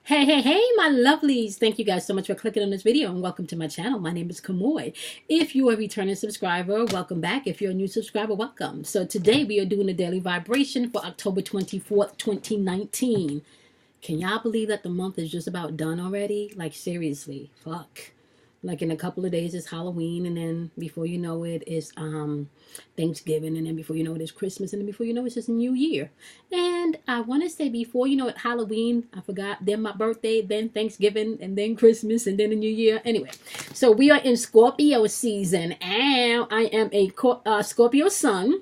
Hey, my lovelies. Thank you guys so much for clicking on this video and welcome to my channel. My name is Kamoy. If you are a returning subscriber, welcome back. If you're a new subscriber, welcome. So today we are doing a daily vibration for October 24th, 2019. Can y'all believe that the month is just about done already? Like seriously, fuck. Like in a couple of days it's Halloween, and then before you know it is Thanksgiving, and then before you know it is Christmas, and then before you know it's just New Year. And I want to say before you know it, Halloween, I forgot, then my birthday, then Thanksgiving, and then Christmas, and then the New Year. Anyway, so we are in Scorpio season, and I am a Scorpio sun.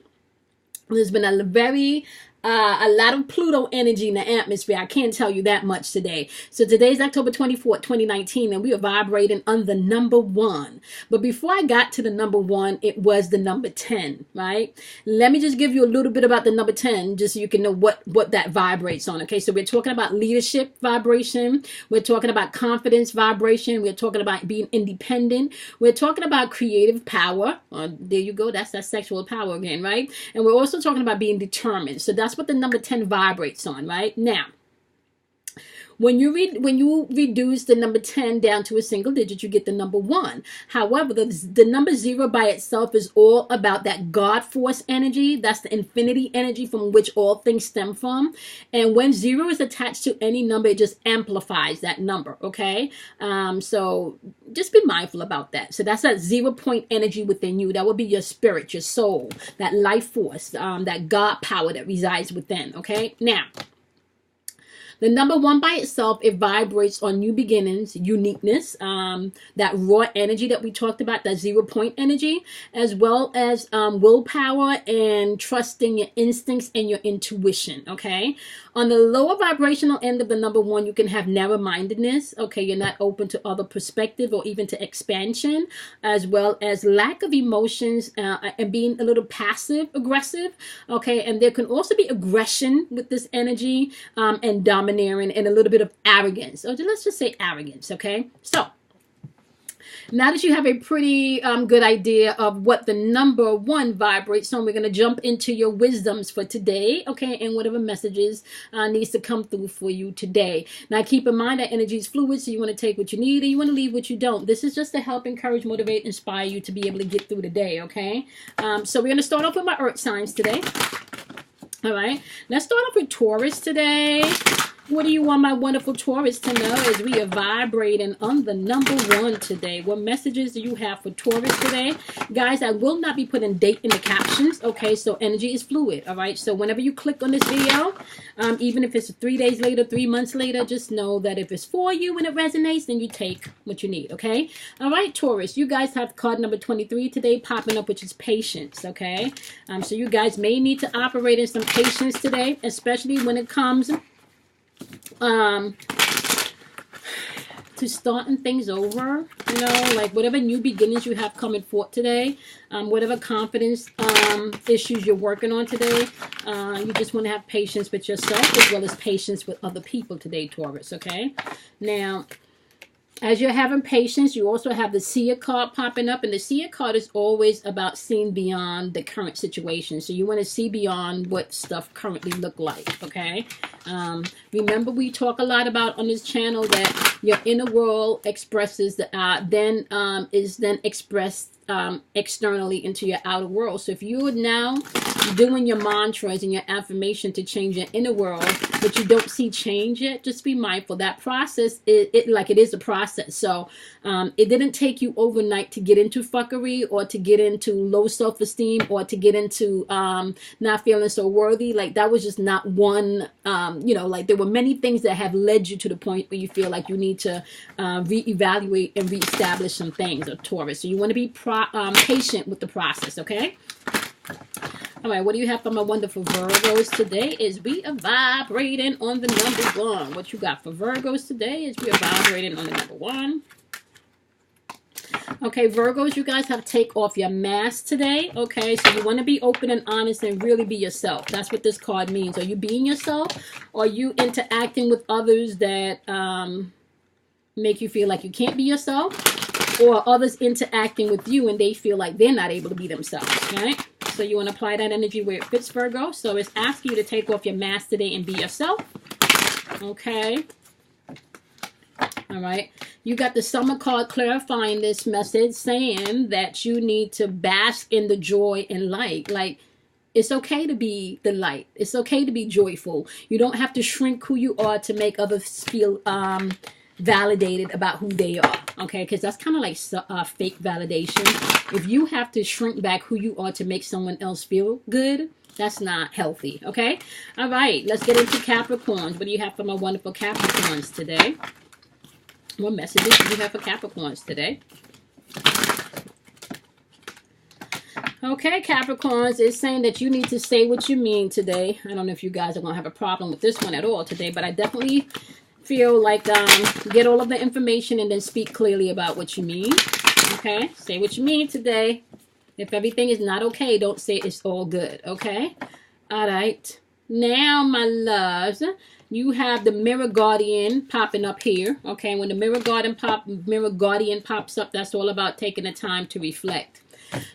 There's been a lot of Pluto energy in the atmosphere. I can't tell you that much today. So today's October 24th, 2019, and we are vibrating on the number 1. But before I got to the number 1, it was the number 10, right? Let me just give you a little bit about the number 10, just so you can know what that vibrates on, okay? So we're talking about leadership vibration. We're talking about confidence vibration. We're talking about being independent. We're talking about creative power. There you go. That's that sexual power again, right? And we're also talking about being determined. So that's what the number 10 vibrates on, right? Now, when you reduce the number 10 down to a single digit, you get the number 1. However, the number 0 by itself is all about that God force energy. That's the infinity energy from which all things stem from. And when 0 is attached to any number, it just amplifies that number, okay? So just be mindful about that. So that's that 0 point energy within you. That would be your spirit, your soul, that life force, that God power that resides within, okay? Now, the number 1 by itself, it vibrates on new beginnings, uniqueness, that raw energy that we talked about, that 0 point energy, as well as willpower and trusting your instincts and your intuition, okay? On the lower vibrational end of the number 1, you can have narrow-mindedness, okay? You're not open to other perspective or even to expansion, as well as lack of emotions and being a little passive-aggressive, okay? And there can also be aggression with this energy and dominance. And a little bit of arrogance. So let's just say arrogance, okay? So now that you have a pretty good idea of what the number 1 vibrates on, we're going to jump into your wisdoms for today, okay? And whatever messages needs to come through for you today. Now, keep in mind that energy is fluid, so you want to take what you need and you want to leave what you don't. This is just to help encourage, motivate, inspire you to be able to get through the day, okay? So we're going to start off with my earth signs today. All right, let's start off with Taurus today. What do you want my wonderful Taurus to know as we are vibrating on the number 1 today? What messages do you have for Taurus today? Guys, I will not be putting date in the captions, okay? So energy is fluid, all right? So whenever you click on this video, even if it's 3 days later, 3 months later, just know that if it's for you and it resonates, then you take what you need, okay? All right, Taurus, you guys have card number 23 today popping up, which is patience, okay? So you guys may need to operate in some patience today, especially when it comes to starting things over, you know, like whatever new beginnings you have coming forth today, whatever confidence issues you're working on today, you just want to have patience with yourself as well as patience with other people today, Taurus, okay? Now, as you're having patience, you also have the seer card popping up. And the seer card is always about seeing beyond the current situation. So you want to see beyond what stuff currently look like, okay? Remember, we talk a lot about on this channel that your inner world expresses, is then expressed externally into your outer world. So if you're now doing your mantras and your affirmation to change your inner world, but you don't see change yet, just be mindful. That process, it is a process. So it didn't take you overnight to get into fuckery or to get into low self-esteem or to get into not feeling so worthy. Like that was just not one, like there were many things that have led you to the point where you feel like you need to reevaluate and reestablish some things, of Taurus. So you want to be patient with the process, okay? All right, what do you have for my wonderful Virgos today? Is we are vibrating on the number 1. What you got for Virgos today is we are vibrating on the number 1. Okay, Virgos, you guys have to take off your mask today, okay? So you want to be open and honest and really be yourself. That's what this card means. Are you being yourself? Or are you interacting with others that make you feel like you can't be yourself? Or others interacting with you and they feel like they're not able to be themselves, right? So you want to apply that energy where it fits, Virgo. So it's asking you to take off your mask today and be yourself. Okay. All right. You got the Summer card clarifying this message, saying that you need to bask in the joy and light. Like, it's okay to be the light. It's okay to be joyful. You don't have to shrink who you are to make others feel validated about who they are. Okay, because that's kind of like fake validation. If you have to shrink back who you are to make someone else feel good, that's not healthy. Okay. All right. Let's get into Capricorns. What do you have for my wonderful Capricorns today? What messages do you have for Capricorns today? Okay, Capricorns, is saying that you need to say what you mean today. I don't know if you guys are going to have a problem with this one at all today, but I definitely feel like get all of the information and then speak clearly about what you mean. Okay, say what you mean today. If everything is not okay, don't say it's all good. Okay, all right. Now, my loves, you have the Mirror Guardian popping up here. Okay, when the Mirror Guardian pops up, that's all about taking the time to reflect.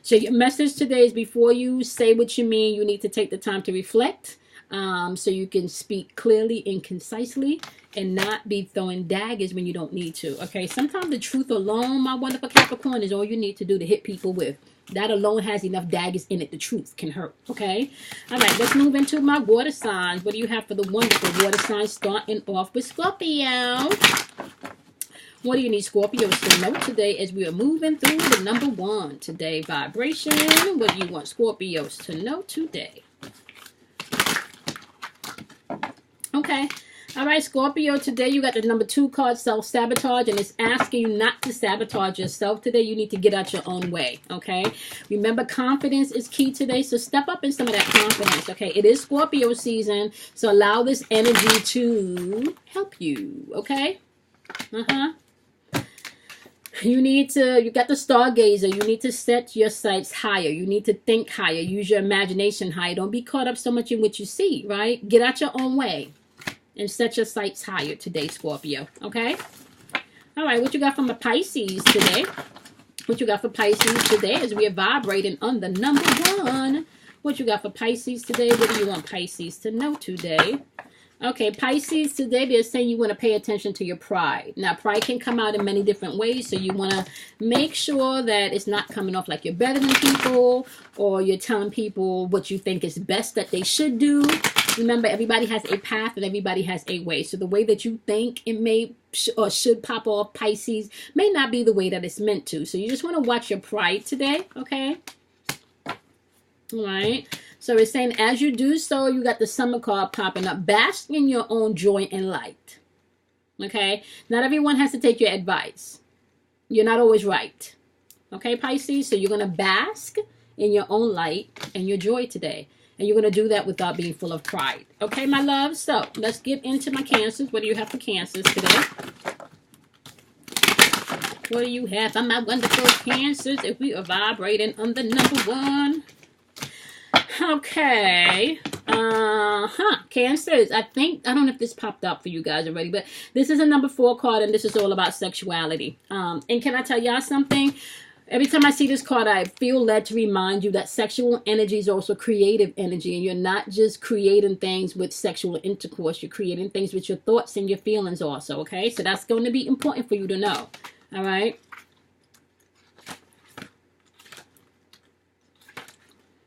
So your message today is, before you say what you mean, you need to take the time to reflect, so you can speak clearly and concisely and not be throwing daggers when you don't need to. Okay, sometimes the truth alone, my wonderful Capricorn, is all you need to do to hit people with. That alone has enough daggers in it. The truth can hurt. Okay, all right, let's move into my water signs. What do you have for the wonderful water signs, starting off with Scorpio? What do you need Scorpios to know today as we are moving through the number 1 today vibration? What do you want Scorpios to know today? Okay. All right, Scorpio, today you got the number 2 card, self-sabotage, and it's asking you not to sabotage yourself today. You need to get out your own way, okay? Remember, confidence is key today, so step up in some of that confidence, okay? It is Scorpio season, so allow this energy to help you, okay? You got the stargazer. You need to set your sights higher. You need to think higher. Use your imagination higher. Don't be caught up so much in what you see, right? Get out your own way and set your sights higher today, Scorpio, okay? All right, what you got from the Pisces today? What you got for Pisces today as we are vibrating on the number 1? What you got for Pisces today? What do you want Pisces to know today? Okay, Pisces, today they're saying you want to pay attention to your pride. Now, pride can come out in many different ways, so you want to make sure that it's not coming off like you're better than people, or you're telling people what you think is best that they should do. Remember, everybody has a path and everybody has a way. So the way that you think it may or should pop off, Pisces, may not be the way that it's meant to. So you just want to watch your pride today, okay? All right. So it's saying, as you do so, you got the Summer card popping up. Bask in your own joy and light. Okay? Not everyone has to take your advice. You're not always right. Okay, Pisces? So you're going to bask in your own light and your joy today. And you're going to do that without being full of pride. Okay, my love? So let's get into my Cancers. What do you have for Cancers today? What do you have for my wonderful Cancers if we are vibrating on the number 1? Okay. Cancers. I don't know if this popped up for you guys already, but this is a number 4 card, and this is all about sexuality. And can I tell y'all something? Every time I see this card, I feel led to remind you that sexual energy is also creative energy, and you're not just creating things with sexual intercourse. You're creating things with your thoughts and your feelings also, okay? So that's going to be important for you to know, all right?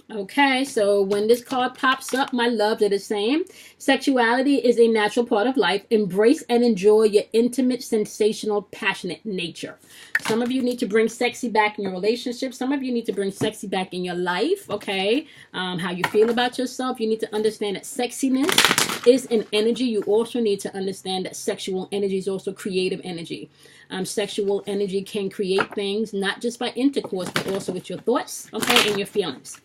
Okay, so when this card pops up, my love, it is saying, sexuality is a natural part of life. Embrace and enjoy your intimate, sensational, passionate nature. Some of you need to bring sexy back in your relationship. Some of you need to bring sexy back in your life, okay? How you feel about yourself. You need to understand that sexiness is an energy. You also need to understand that sexual energy is also creative energy. Sexual energy can create things, not just by intercourse, but also with your thoughts, okay, and your feelings.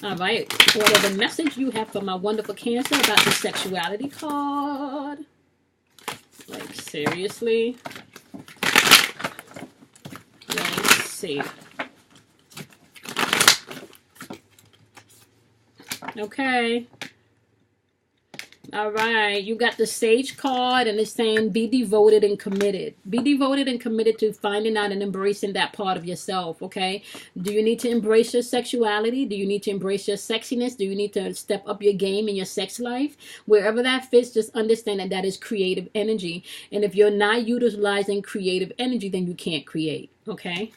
All right, what are the message you have for my wonderful Cancer about the sexuality card? Like, seriously? Let's see. Okay. All right, you got the Sage card, and it's saying be devoted and committed. Be devoted and committed to finding out and embracing that part of yourself, okay? Do you need to embrace your sexuality? Do you need to embrace your sexiness? Do you need to step up your game in your sex life? Wherever that fits, just understand that that is creative energy. And if you're not utilizing creative energy, then you can't create, okay?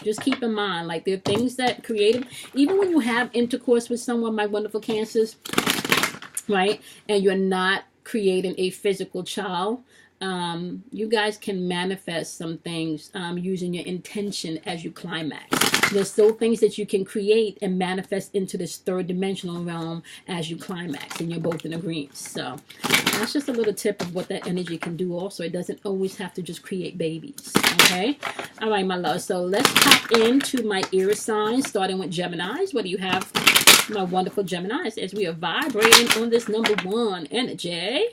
Just keep in mind, like, there are things that creative, even when you have intercourse with someone, my wonderful Cancers, right, and you're not creating a physical child, you guys can manifest some things using your intention as you climax. There's still things that you can create and manifest into this third dimensional realm as you climax, and you're both in agreement. So that's just a little tip of what that energy can do also. It doesn't always have to just create babies, okay? All right, my love. So let's pop into my air signs, starting with Geminis. What do you have, my wonderful Geminis, as we are vibrating on this number 1 energy?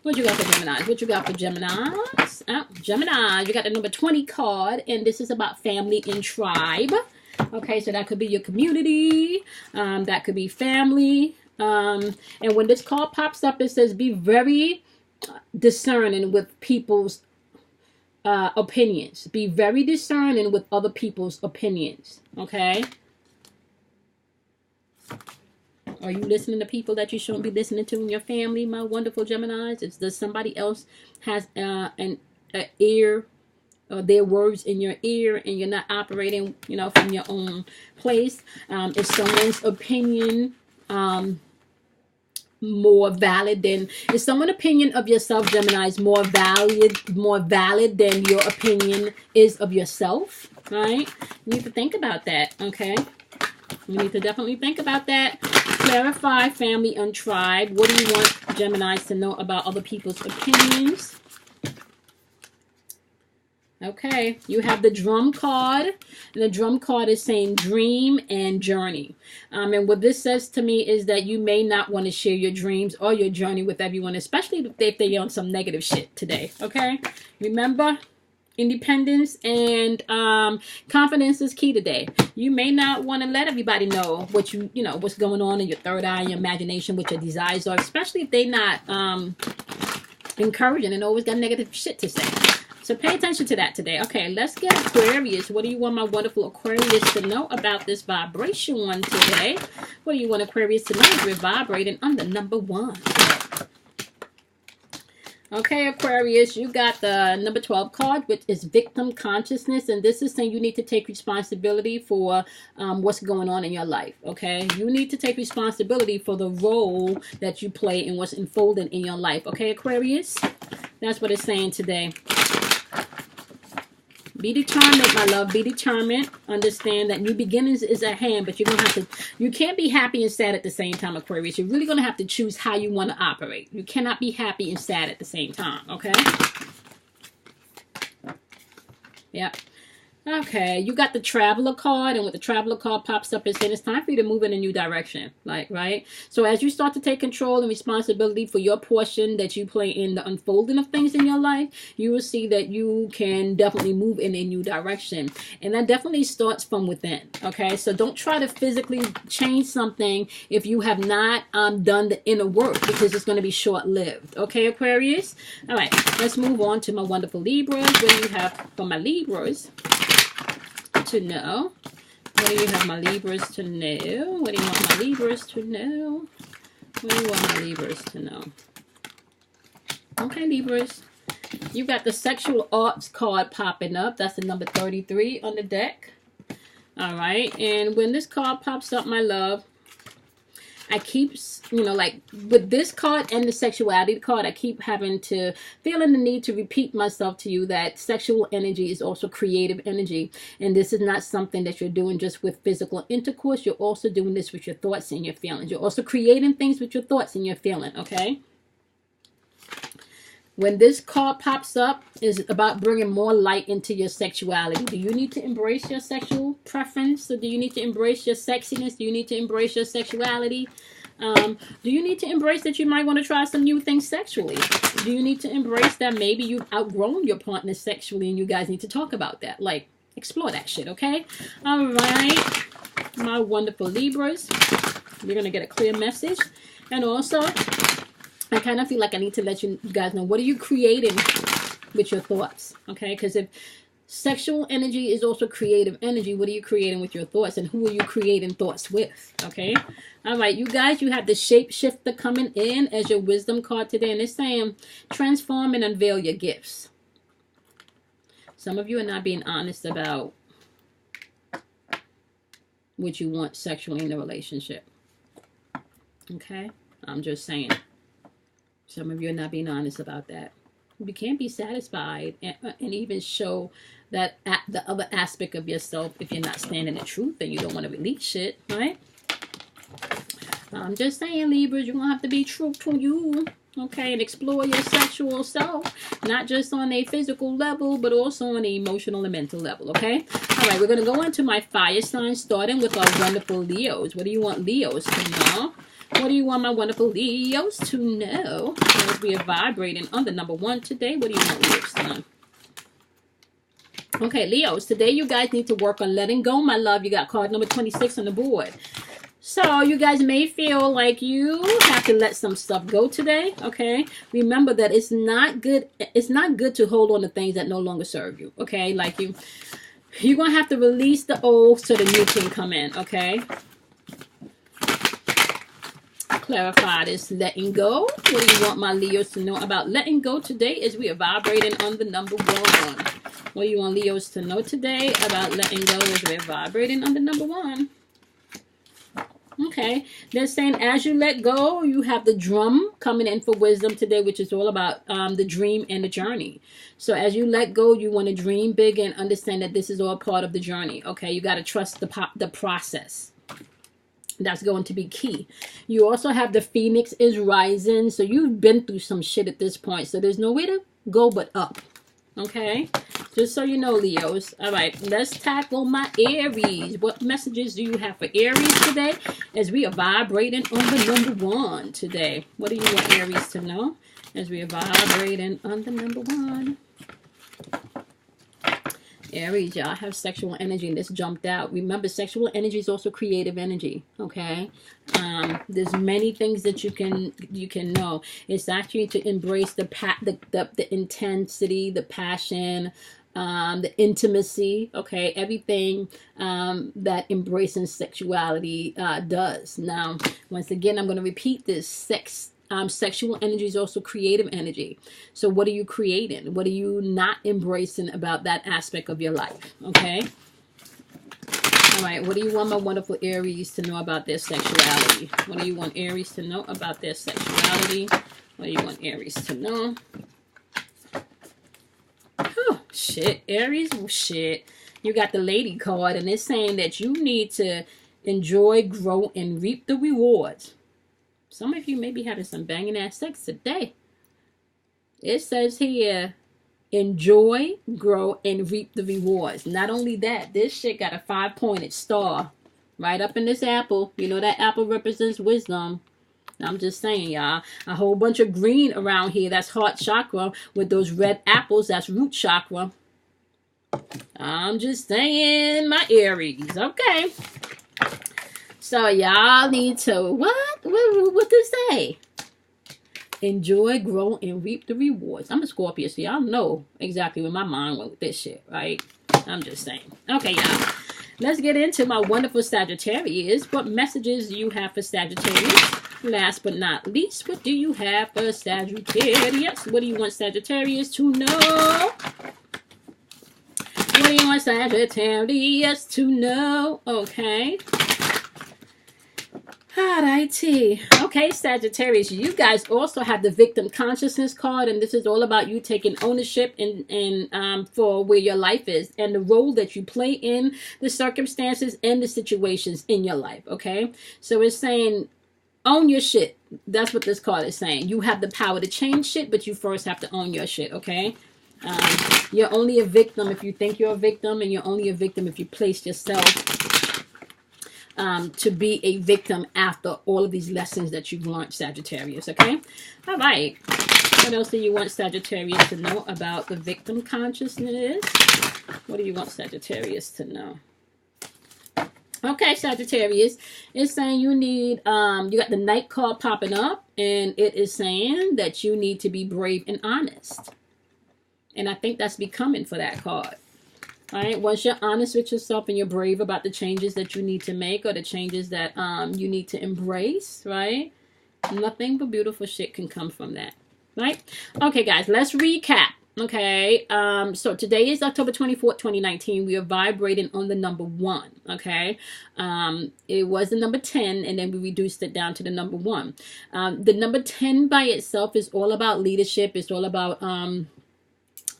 What you got for Geminis? What you got for Geminis? Oh, Gemini, you got the number 20 card, and this is about family and tribe. Okay, so that could be your community. That could be family. And when this card pops up, it says be very discerning with people's opinions. Be very discerning with other people's opinions. Okay? Are you listening to people that you shouldn't be listening to in your family, my wonderful Geminis? Does somebody else has an ear, or their words in your ear, and you're not operating, you know, from your own place? Is someone's opinion more valid than, is someone's opinion of yourself, Geminis, more valid than your opinion is of yourself? Right? You need to think about that. Okay. You need to definitely think about that. Clarify family and tribe. What do you want Geminis to know about other people's opinions? Okay, you have the drum card, and the drum card is saying dream and journey. And what this says to me is that you may not want to share your dreams or your journey with everyone, especially if they're on some negative shit today. Okay, remember, independence and confidence is key today. You may not want to let everybody know what you know, what's going on in your third eye, your imagination, what your desires are, especially if they're not encouraging and always got negative shit to say. So pay attention to that today. Okay, let's get Aquarius. What do you want my wonderful Aquarius to know about this vibration one today? What do you want Aquarius to know as we're vibrating on the number 1? Okay, Aquarius, you got the number 12 card, which is victim consciousness. And this is saying you need to take responsibility for what's going on in your life, okay? You need to take responsibility for the role that you play in what's unfolding in your life, okay, Aquarius? That's what it's saying today. Be determined, my love. Be determined. Understand that new beginnings is at hand, but you're going to have to, you can't be happy and sad at the same time, Aquarius. You're really going to have to choose how you want to operate. You cannot be happy and sad at the same time, okay? Yep. Okay, you got the Traveler card, and when the Traveler card pops up, it's saying it's time for you to move in a new direction, like, right? So as you start to take control and responsibility for your portion that you play in the unfolding of things in your life, you will see that you can definitely move in a new direction. And that definitely starts from within, okay? So don't try to physically change something if you have not done the inner work, because it's going to be short-lived, okay, Aquarius? All right, let's move on to my wonderful Libras. What do you have for my Libras to know? What do you have my Libras to know? What do you want my Libras to know? What do you want my Libras to know? Okay, Libras. You got the sexual arts card popping up. That's the number 33 on the deck. All right. And when this card pops up, my love, I keep, you know, like with this card and the sexuality card, I keep having to, feeling the need to repeat myself to you that sexual energy is also creative energy. And this is not something that you're doing just with physical intercourse. You're also doing this with your thoughts and your feelings. You're also creating things with your thoughts and your feeling, okay? When this card pops up, is about bringing more light into your sexuality. Do you need to embrace your sexual preference? Or do you need to embrace your sexiness? Do you need to embrace your sexuality? Do you need to embrace that you might want to try some new things sexually? Do you need to embrace that maybe you've outgrown your partner sexually and you guys need to talk about that? Like, explore that shit, okay? All right, my wonderful Libras. You're going to get a clear message. And also, I kind of feel like I need to let you guys know, what are you creating with your thoughts? Okay, because if sexual energy is also creative energy, what are you creating with your thoughts, and who are you creating thoughts with? Okay, all right, you guys, you have the shapeshifter coming in as your wisdom card today, and it's saying transform and unveil your gifts. Some of you are not being honest about what you want sexually in a relationship. Okay, I'm just saying. Some of you are not being honest about that. You can't be satisfied and even show that the other aspect of yourself if you're not standing the truth and you don't want to release shit, right? I'm just saying, Libras, you're going to have to be true to you, okay, and explore your sexual self, not just on a physical level, but also on an emotional and mental level, okay? All right, we're going to go into my fire sign, starting with our wonderful Leos. What do you want Leos to know? What do you want my wonderful Leos to know? As we are vibrating on the number 1 today, what do you want Leos to know? Okay, Leos, today you guys need to work on letting go, my love. You got card number 26 on the board. So you guys may feel like you have to let some stuff go today, okay? Remember that it's not good to hold on to things that no longer serve you, okay? Like you're going to have to release the old so the new can come in, okay? Clarify this letting go. What do you want my Leos to know about letting go today as we are vibrating on the number 1? What do you want Leos to know today about letting go as we're vibrating on the number 1? Okay, they're saying as you let go, you have the drum coming in for wisdom today, which is all about the dream and the journey. So as you let go, you want to dream big and understand that this is all part of the journey. Okay, you got to trust the process. That's going to be key. You also have the Phoenix is rising. So you've been through some shit at this point. So there's no way to go but up. Okay? Just so you know, Leos. All right. Let's tackle my Aries. What messages do you have for Aries today? As we are vibrating on the number 1 today. What do you want Aries to know? As we are vibrating on the number 1. Aries, y'all have sexual energy, and this jumped out. Remember, sexual energy is also creative energy. Okay, there's many things that you can know. It's actually to embrace the intensity, the passion, the intimacy. Okay, everything that embracing sexuality does. Now, once again, I'm going to repeat this: sexual energy is also creative energy. So what are you creating? What are you not embracing about that aspect of your life? Okay. All right. What do you want my wonderful Aries to know about their sexuality? What do you want Aries to know about their sexuality? What do you want Aries to know? Oh, shit. Aries, well, shit. You got the lady card, and it's saying that you need to enjoy, grow, and reap the rewards. Some of you may be having some banging ass sex today. It says here, enjoy, grow, and reap the rewards. Not only that, this shit got a 5-pointed star right up in this apple. You know that apple represents wisdom. I'm just saying, y'all. A whole bunch of green around here. That's heart chakra. With those red apples, that's root chakra. I'm just saying, my Aries. Okay. So y'all need to, what to say? Enjoy, grow, and reap the rewards. I'm a Scorpio, so y'all know exactly where my mind went with this shit, right? I'm just saying. Okay, y'all. Let's get into my wonderful Sagittarius. What messages do you have for Sagittarius? Last but not least, what do you have for Sagittarius? What do you want Sagittarius to know? What do you want Sagittarius to know? Okay. Alrighty. Okay, Sagittarius, you guys also have the victim consciousness card, and this is all about you taking ownership and for where your life is and the role that you play in the circumstances and the situations in your life. Okay, so it's saying own your shit. That's what this card is saying. You have the power to change shit, but you first have to own your shit. Okay. You're only a victim if you think you're a victim, and you're only a victim if you place yourself to be a victim after all of these lessons that you've learned, Sagittarius. Okay. All right. What else do you want Sagittarius to know about the victim consciousness? What do you want Sagittarius to know? Okay, Sagittarius, it's saying you need, you got the Knight card popping up, and it is saying that you need to be brave and honest. And I think that's becoming for that card. All right, once you're honest with yourself and you're brave about the changes that you need to make or the changes that you need to embrace, right? Nothing but beautiful shit can come from that, right? Okay, guys, let's recap. Okay, so today is October 24th, 2019. We are vibrating on the number 1. Okay, it was the number 10, and then we reduced it down to the number 1. The number 10 by itself is all about leadership. It's all about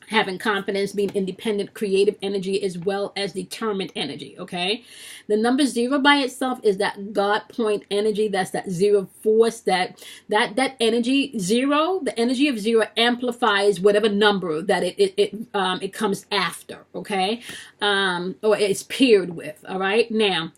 having confidence, being independent, creative energy, as well as determined energy. Okay, the number 0 by itself is that God point energy. That's that 0 force. That energy 0. The energy of 0 amplifies whatever number that it comes after. Okay, or it's paired with. All right, now.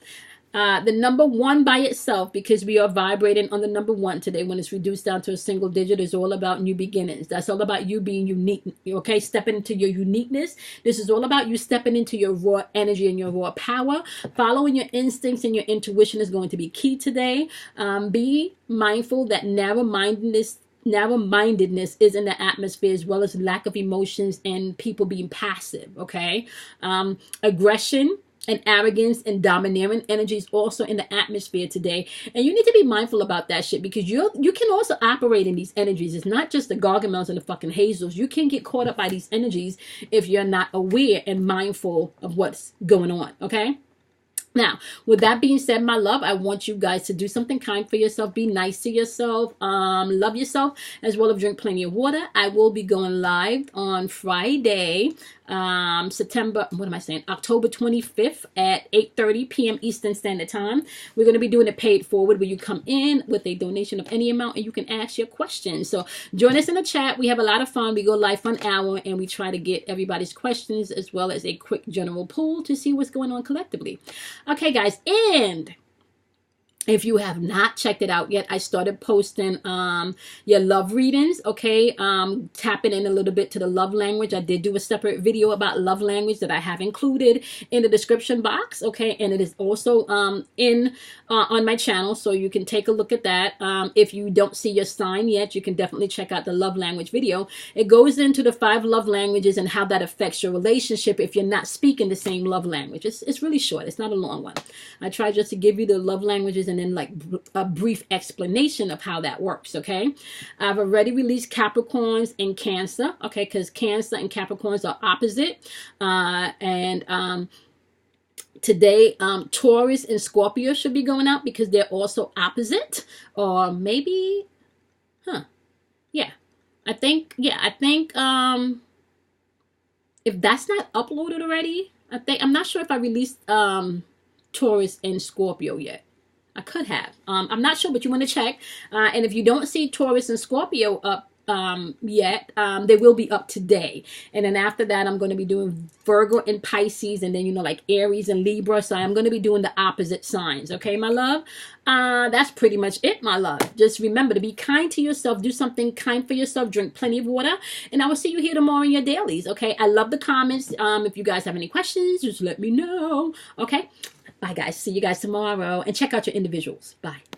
The number 1 by itself, because we are vibrating on the number 1 today, when it's reduced down to a single digit, is all about new beginnings. That's all about you being unique. Okay, stepping into your uniqueness. This is all about you stepping into your raw energy and your raw power. Following your instincts and your intuition is going to be key today. Be mindful that narrow-mindedness is in the atmosphere, as well as lack of emotions and people being passive. Okay, aggression and arrogance and domineering energy is also in the atmosphere today, and you need to be mindful about that shit, because you can also operate in these energies. It's not just the Gargamels and the fucking Hazels. You can get caught up by these energies if you're not aware and mindful of what's going on. Okay. Now, with that being said, my love, I want you guys to do something kind for yourself. Be nice to yourself. Love yourself, as well as drink plenty of water. I will be going live on Friday, October 25th at 8:30 p.m. Eastern Standard Time. We're going to be doing a paid forward, where you come in with a donation of any amount and you can ask your questions. So join us in the chat. We have a lot of fun. We go live for an hour and we try to get everybody's questions, as well as a quick general poll to see what's going on collectively. Okay, guys, and if you have not checked it out yet, I started posting your love readings. Okay, tapping in a little bit to the love language. I did do a separate video about love language that I have included in the description box. Okay, and it is also on my channel, so you can take a look at that. If you don't see your sign yet, you can definitely check out the love language video. It goes into the 5 love languages and how that affects your relationship if you're not speaking the same love language. It's really short. It's not a long one. I try just to give you the love languages and then like a brief explanation of how that works. Okay, I've already released Capricorns and Cancer. Okay, because Cancer and Capricorns are opposite, today Taurus and Scorpio should be going out because they're also opposite. Or maybe I think if that's not uploaded already, I'm not sure if I released Taurus and Scorpio yet. I could have. I'm not sure, but you want to check. And if you don't see Taurus and Scorpio up yet, they will be up today. And then after that, I'm going to be doing Virgo and Pisces, and then, like Aries and Libra. So I'm going to be doing the opposite signs. Okay, my love? That's pretty much it, my love. Just remember to be kind to yourself. Do something kind for yourself. Drink plenty of water. And I will see you here tomorrow in your dailies. Okay, I love the comments. If you guys have any questions, just let me know. Okay, bye, guys. See you guys tomorrow. And check out your individuals. Bye.